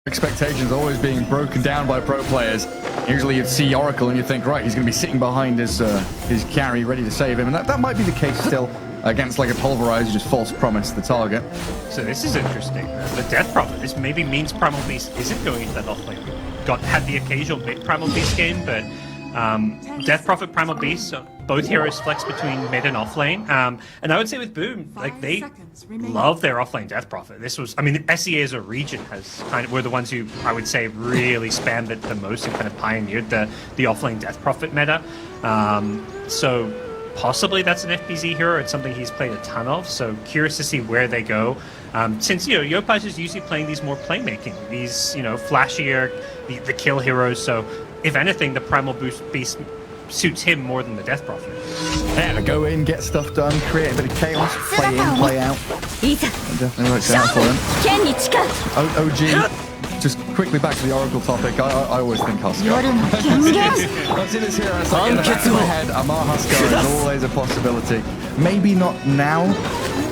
Expectations always being broken down by pro players. Usually you'd see Oracle and you think, right, he's going to be sitting behind his carry ready to save him, and that might be the case still against like a Pulverize, you just false promise the target. So this is interesting. The Death Prophet, this maybe means Primal Beast isn't going into that offlane. Had the occasional mid Primal Beast game, but Death Prophet, Primal Beast, both heroes flex between mid and offlane. And I would say with Boom, like they love their offlane Death Prophet. This was, I mean, SEA as a region has were the ones who I would say really spammed it the most and kind of pioneered the offlane Death Prophet meta. So possibly that's an FBZ hero. It's something he's played a ton of. So curious to see where they go. Since Yopaj is usually playing these more playmaking, these flashier, the kill heroes. So if anything, the Primal Beast suits him more than the Death Prophet. Yeah, to go in, get stuff done, create a bit of chaos, play in, play out. That definitely works out for him. OG, just quickly back to the Oracle topic. I always think Huskar. I see this here, it's like in the back of my head, Amar Huskar is always a possibility. Maybe not now,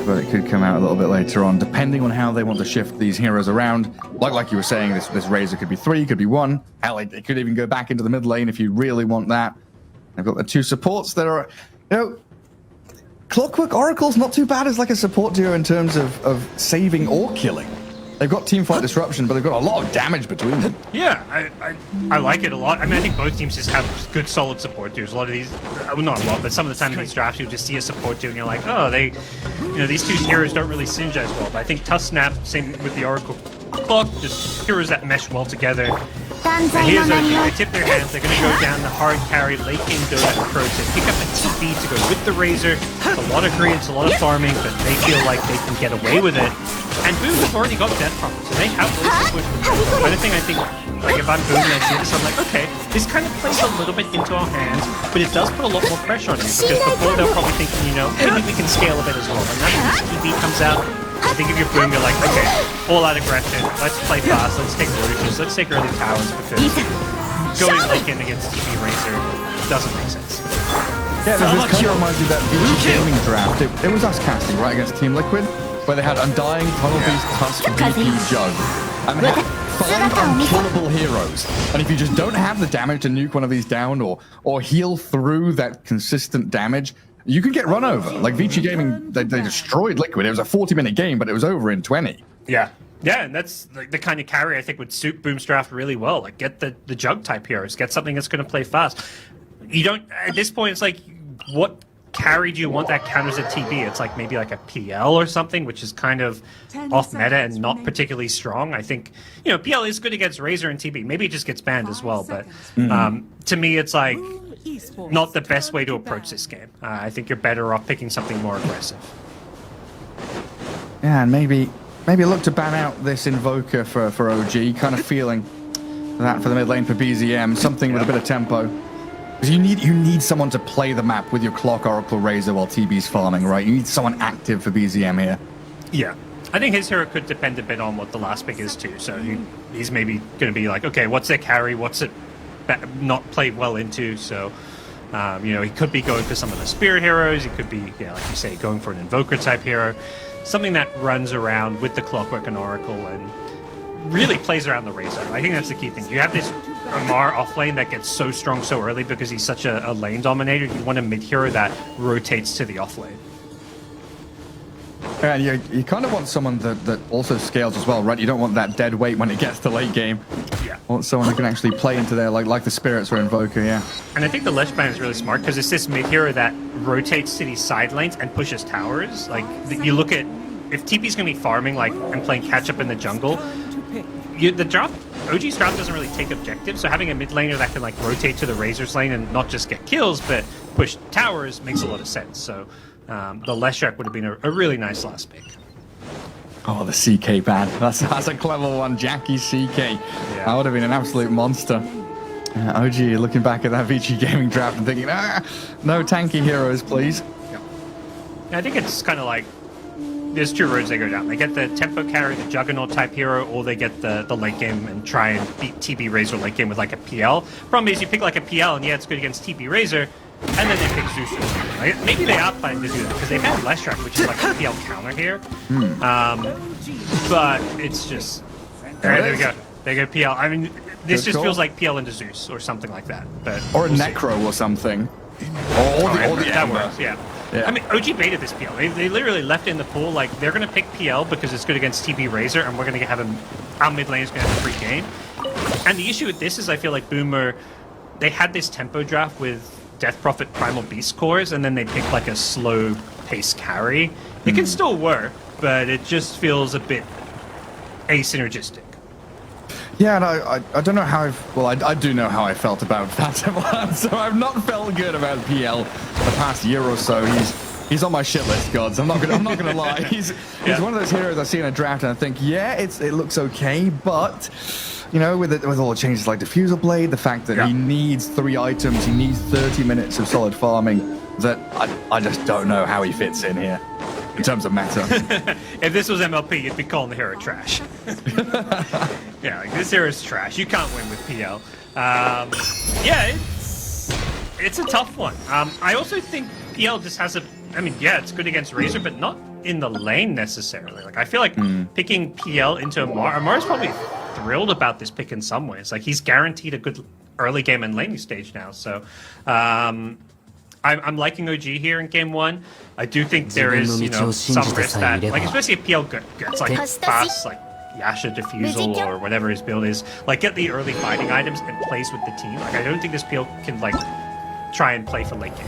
but it could come out a little bit later on, depending on how they want to shift these heroes around. Like you were saying, this Razor could be 3, could be 1. Hell, it could even go back into the mid lane if you really want that. They've got the 2 supports that are, Clockwork Oracle's not too bad as like a support duo in terms of saving or killing. They've got teamfight disruption, but they've got a lot of damage between them. Yeah, I like it a lot. I mean, I think both teams just have good, solid support duos. A lot of these, well, not a lot, but some of the time in these drafts, you'll just see a support duo and you're like, oh, these two heroes don't really synergize well. But I think Tusk Snap, same with the Oracle Clock, just heroes that mesh well together. And here's OG, they tip their hands, they're going to go down the hard carry, late game Dota approach, they pick up a TP to go with the Razor. It's a lot of greed, it's a lot of farming, but they feel like they can get away with it. And Boom have already got Death Prophet, so they have ways to push the Death. But the thing I think, like if I'm Boom and I see this, I'm like, okay, this kind of plays a little bit into our hands, but it does put a lot more pressure on you, because before they're probably thinking, maybe we can scale a bit as well. And now that this TP comes out, I think if you're Boom, you're like, okay, all out aggression, let's play fast, let's take Lucius, let's take early towers, because going late in against TP Razor doesn't make sense. Yeah, this kind of reminds me of that VG Gaming draft. It was us casting, right, against Team Liquid, where they had Undying, Tunnel Beast, Tusk, VP, Jug. And they had 5 unkillable heroes. And if you just don't have the damage to nuke one of these down or heal through that consistent damage, you can get run over. Like VG Gaming, they destroyed Liquid. It was a 40-minute game, but it was over in 20. Yeah. Yeah, and that's like the kind of carry I think would suit Boom's draft really well. Like get the Jug type heroes, get something that's going to play fast. You don't, at this point, it's like, what carry do you want that counters a TB? It's like maybe like a PL or something, which is kind of off meta and not particularly strong. I think, PL is good against Razor and TB. Maybe it just gets banned as well, but to me, it's like not the best way to approach this game. I think you're better off picking something more aggressive. Yeah, and maybe look to ban out this Invoker for OG, kind of feeling that for the mid lane for BZM, something with a bit of tempo. Because you need someone to play the map with your Clock, Oracle, Razor while TB's farming, right? You need someone active for BZM here. Yeah. I think his hero could depend a bit on what the last pick is too. So he's maybe going to be like, okay, what's their carry? What's it not played well into? So, he could be going for some of the Spirit heroes. He could be, like you say, going for an Invoker type hero. Something that runs around with the Clockwork and Oracle and really plays around the Razor. I think that's the key thing. You have this Amar offlane that gets so strong so early because he's such a lane dominator. You want a mid hero that rotates to the offlane. And you kind of want someone that also scales as well, right? You don't want that dead weight when it gets to late game. Yeah. You want someone who can actually play into there, like the Spirits or Invoker, yeah. And I think the Lesh ban is really smart because it's this mid hero that rotates to these side lanes and pushes towers. Like, you look at, if TP's going to be farming and playing catch up in the jungle, OG's draft doesn't really take objectives, so having a mid laner that can rotate to the Razor's lane and not just get kills, but push towers makes a lot of sense. So the Leshrac would have been a really nice last pick. Oh, the CK ban. That's a clever one, Jackie CK. Yeah. That would have been an absolute monster. OG looking back at that VG Gaming draft and thinking, no tanky heroes, please. Yeah. I think it's kind of like, there's 2 roads they go down. They get the tempo carry, the Juggernaut type hero, or they get the late game and try and beat TB Razor late game with a PL. Problem is you pick a PL and it's good against TB Razor, and then they pick Zeus. Maybe they are planning to do that because they have Leshrac, which is a PL counter here. But it's just, there we go. They go PL. I mean, this Good just call. feels like PL into Zeus or something like that. But Or a we'll see. Necro or something. Or the that Ember. works, yeah. Yeah. I mean, OG baited this PL. They literally left it in the pool like they're going to pick PL because it's good against TB Razor, and we're going to have him. Our mid lane is going to have a free game. And the issue with this is I feel like Boomer, they had this tempo draft with Death Prophet Primal Beast cores, and then they picked like a slow pace carry. It can still work, but it just feels a bit asynergistic. Yeah, and I don't know how I do know how I felt about that, so I've not felt good about PL the past year or so. He's on my shit list, gods. I'm not gonna lie. He's one of those heroes I see in a draft and I think, yeah, it looks okay, but you know, with all the changes like Diffusal Blade, the fact that he needs 3 items, he needs 30 minutes of solid farming, that I just don't know how he fits in here. In terms of meta. If this was MLP, you'd be calling the hero trash. Yeah, like, this hero's trash. You can't win with PL. Yeah, it's a tough one. I also think PL just has I mean, yeah, it's good against Razor, but not in the lane necessarily. Like, I feel like picking PL into Amar's probably thrilled about this pick in some ways. Like, he's guaranteed a good early game and laning stage now. So, I'm liking OG here in game 1. I do think there is, you know, some risk that, like, especially if PL gets like fast, like Yasha Diffusal or whatever his build is, like get the early fighting items and plays with the team. Like, I don't think this PL can like try and play for late game.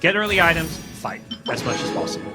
Get early items, fight as much as possible.